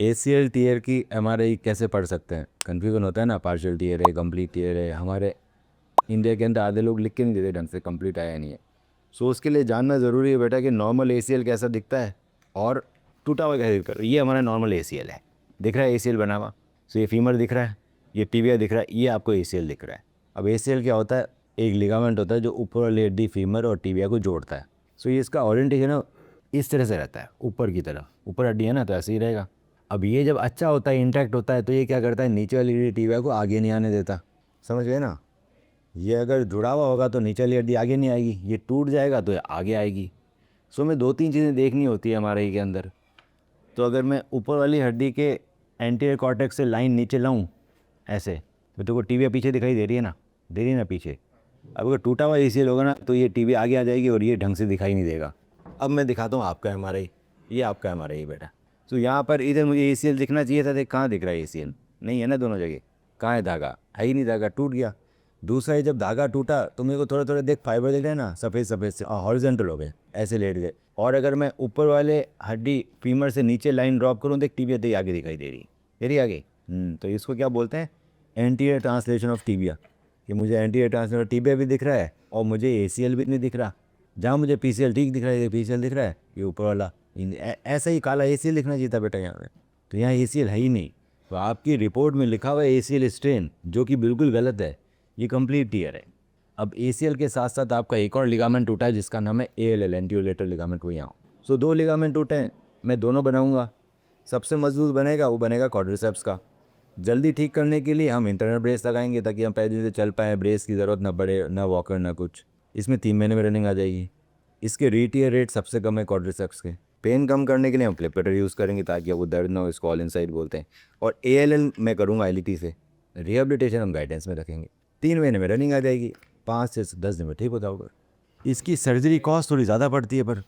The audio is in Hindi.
ACL टीयर की MRI कैसे पढ़ सकते हैं? कन्फ्यूजन होता है ना, पार्शियल टीयर है, कंप्लीट टीयर है। हमारे इंडिया के अंदर आधे लोग लिख के नहीं देते ढंग से, कंप्लीट आया नहीं है। सो उसके लिए जानना ज़रूरी है बेटा कि नॉर्मल ACL कैसा दिखता है और टूटा हुआ कैसे दिखता है। ये हमारा नॉर्मल ACL है, दिख रहा है ACL बना हुआ। सो ये फीमर दिख रहा है, ये टिबिया दिख रहा है, ये आपको ACL दिख रहा है। अब ACL क्या होता है? एक लिगामेंट होता है जो ऊपर वाली हड्डी फीमर और टिबिया को जोड़ता है। सो ये इसका ओरिएंटेशन है इस तरह से रहता है, ऊपर की तरफ। ऊपर हड्डी है ना, तो ऐसे ही रहेगा। अब ये जब अच्छा होता है, इंटैक्ट होता है, तो ये क्या करता है, नीचे वाली टिबिया को आगे नहीं आने देता। समझ गए ना? ये अगर जुड़ा हुआ होगा तो नीचे वाली हड्डी आगे नहीं आएगी, ये टूट जाएगा तो ये आगे आएगी। सो हमें 2-3 चीज़ें देखनी होती है हमारे के अंदर। तो अगर मैं ऊपर वाली हड्डी के एंटीरियर कॉर्टेक्स से लाइन नीचे लाऊं ऐसे, तो तेरे को टिबिया पीछे दिखाई दे रही है ना, दे रही है ना पीछे। अब अगर टूटा हुआ ACL होगा ना, तो ये टिबिया आगे आ जाएगी और ये ढंग से दिखाई नहीं देगा। अब मैं दिखाता हूँ आपका MRI। ये आपका MRI बेटा। तो यहाँ पर इधर मुझे ACL दिखना चाहिए था, देख कहाँ दिख रहा है ACL? नहीं है ना दोनों जगह। कहाँ है धागा? है ही नहीं, धागा टूट गया। दूसरा ये जब धागा टूटा तो मेरे को थोड़ा थोड़ा देख फाइबर दिख रहे हैं ना, सफ़ेद सफ़ेद से हॉरिजॉन्टल हो गए, ऐसे लेट गए। और अगर मैं ऊपर वाले हड्डी फीमर से नीचे लाइन ड्रॉप करूँ, देख टिबिया तेरी आगे दिखाई दे रही, तेरी आगे। तो इसको क्या बोलते हैं? Anterior translation of tibia. कि मुझे एंटीरियर ट्रांसलेशन ऑफ टिबिया भी दिख रहा है और मुझे ACL भी नहीं दिख रहा। जहाँ मुझे PCL ठीक दिख रहा है, PCL दिख रहा है, ये ऊपर वाला ऐसा ही काला ACL दिखना चाहिए था बेटा यहाँ पे। तो यहाँ ACL है ही नहीं। तो आपकी रिपोर्ट में लिखा हुआ है ACL स्ट्रेन, जो कि बिल्कुल गलत है। ये कंप्लीट टीयर है। अब ACL के साथ साथ आपका एक और लिगामेंट टूटा है जिसका नाम है ALL, एंटीरियर लेटरल लिगामेंट। वो यहाँ। सो 2 लिगामेंट टूटे हैं, मैं दोनों बनाऊंगा। सबसे मजबूत बनेगा वो बनेगा क्वाड्रिसेप्स का। जल्दी ठीक करने के लिए हम इंटरनल ब्रेस लगाएंगे ताकि हम पैदल से चल पाएँ, ब्रेस की ज़रूरत ना पड़े, ना वॉकर ना कुछ। इसमें 3 महीने में रनिंग आ जाएगी। इसके रीटीयर रेट सबसे कम है क्वाड्रिसेप्स के। पेन कम करने के लिए हम फ्लिप कटर यूज़ करेंगे ताकि आपको दर्द ना हो, इसको ऑल इनसाइड बोलते हैं। और ALL मैं करूँगा LET से। रिहेबिलिटेशन हम गाइडेंस में रखेंगे। 3 महीने में रनिंग आ जाएगी, 5 से 10 दिन में ठीक होता होगा। इसकी सर्जरी कॉस्ट थोड़ी ज़्यादा पड़ती है, पर